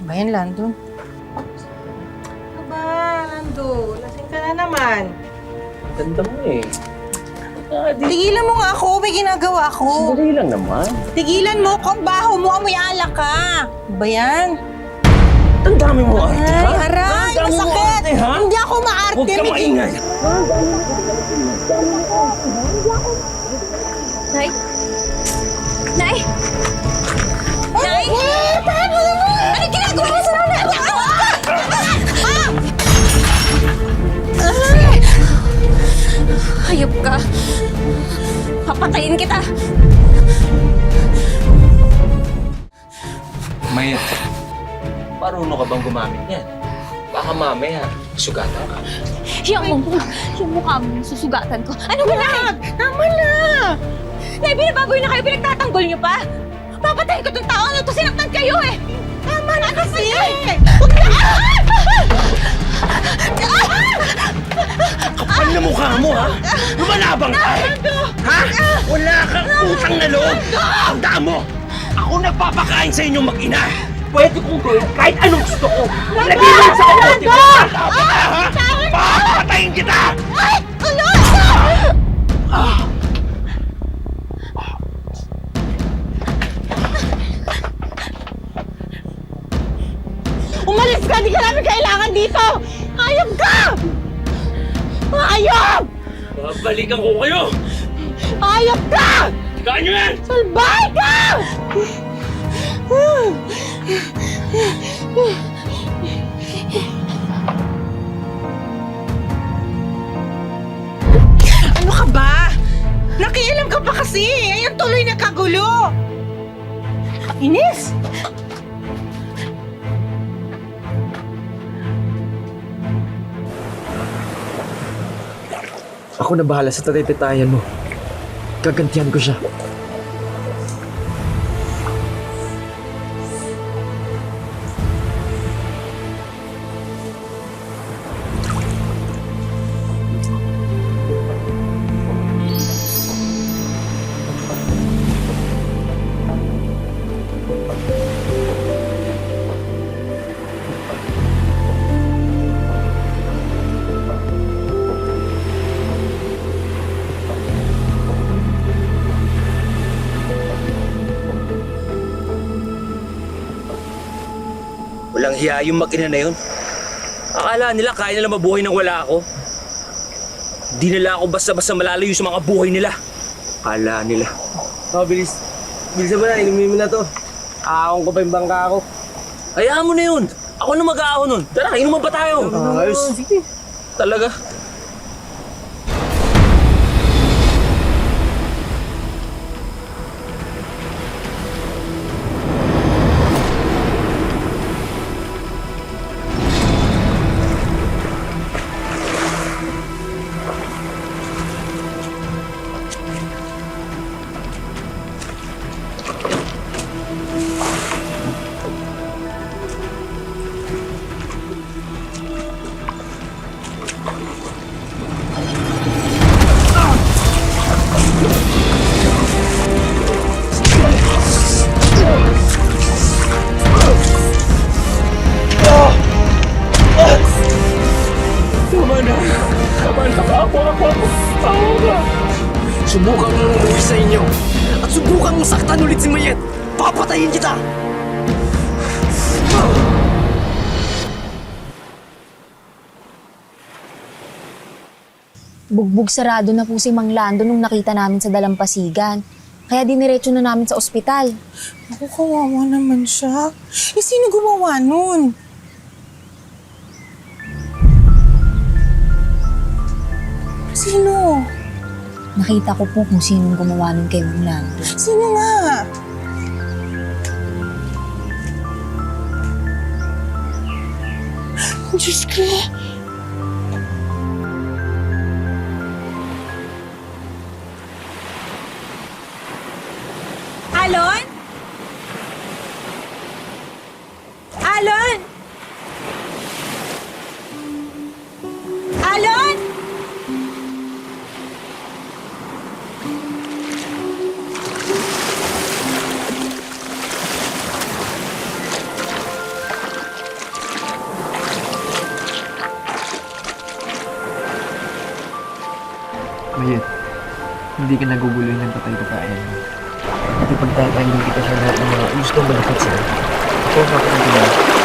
Bayan, Landon. Aba, Lando, lasing ka na naman. Ganda mo eh. Tigilan mo nga ako, may ginagawa ako. Sandali lang naman. Tigilan mo ko, baho mo, amoy alak ka. Bayan. Ang dami mo arte, ha? Ay, aray, Ang dami mo masakit. arte, ha? Hindi ako maarte. Huwag ka maingay. Nay? Nay? Nay! Ano ginagawa niya sa nanay? Hayop ka. Papatayin kita. Mayat, marunong ka bang gumamit yan? Baka mamaya, sugatan ka. Yung mukha mo, susugatan ko. Ano ba, Nay? Tama na! Nay, binababoy na kayo, pinagtatanggol niyo pa? Papatayin ko tong tao na to, sinaktan kayo eh! Tama na kasi! Kapal na mukha mo, ha? Lumalabang ka! Ha? Wala kang utang na loob! Ang damo! Ako nagpapakain sa inyong mag-ina! Pwede kong gawin kahit anong gusto ko! Nagilan sa kamote mo! Ha? Papatayin kita! Umalis ka! Di ka namin kailangan dito! Hayop ka! Hayop! Babalikan ko kayo! Hayop ka! Tigaan nyo yan! Salbahe ka! Ano ka ba? Nakialam ka pa kasi! Ayan tuloy na kagulo! Inis! Ako na bahala sa tatay-tatayan mo. Gagantihan ko siya. Walang hiya yung mag-ina na yun. Akala nila kaya nila mabuhay nang wala ako. Di nila ako basta-basta malalayo sa mga buhay nila. Akala nila. Oh, bilis. Bilisan mo na, inumin mo na to. Aakong ko pa yung bangka ako. Hayaan mo na yun. Ako na mag-aahon nun. Tara, inuman pa tayo. Ayos. Sige. Talaga. Subukang umuwi sa inyo. At subukang saktan ulit si Mayet. Papatayin kita! Bugbog sarado na po si Mang Lando nung nakita namin sa dalampasigan. Kaya diniretso na namin sa ospital. Ako, kawawa naman siya. Eh, sino gumawa nun? Sino? Nakita ko po kung sinong gumawa nun kay Mang Lando. Sino nga? Diyos ko. Alon? Alon? Alon? Mayet, hindi ka naguguloy ng patay ko kaya mo. At ipagtatanggol kita sa lahat ng mga gusto malapit sa'yo. Ako ang kapatid mo.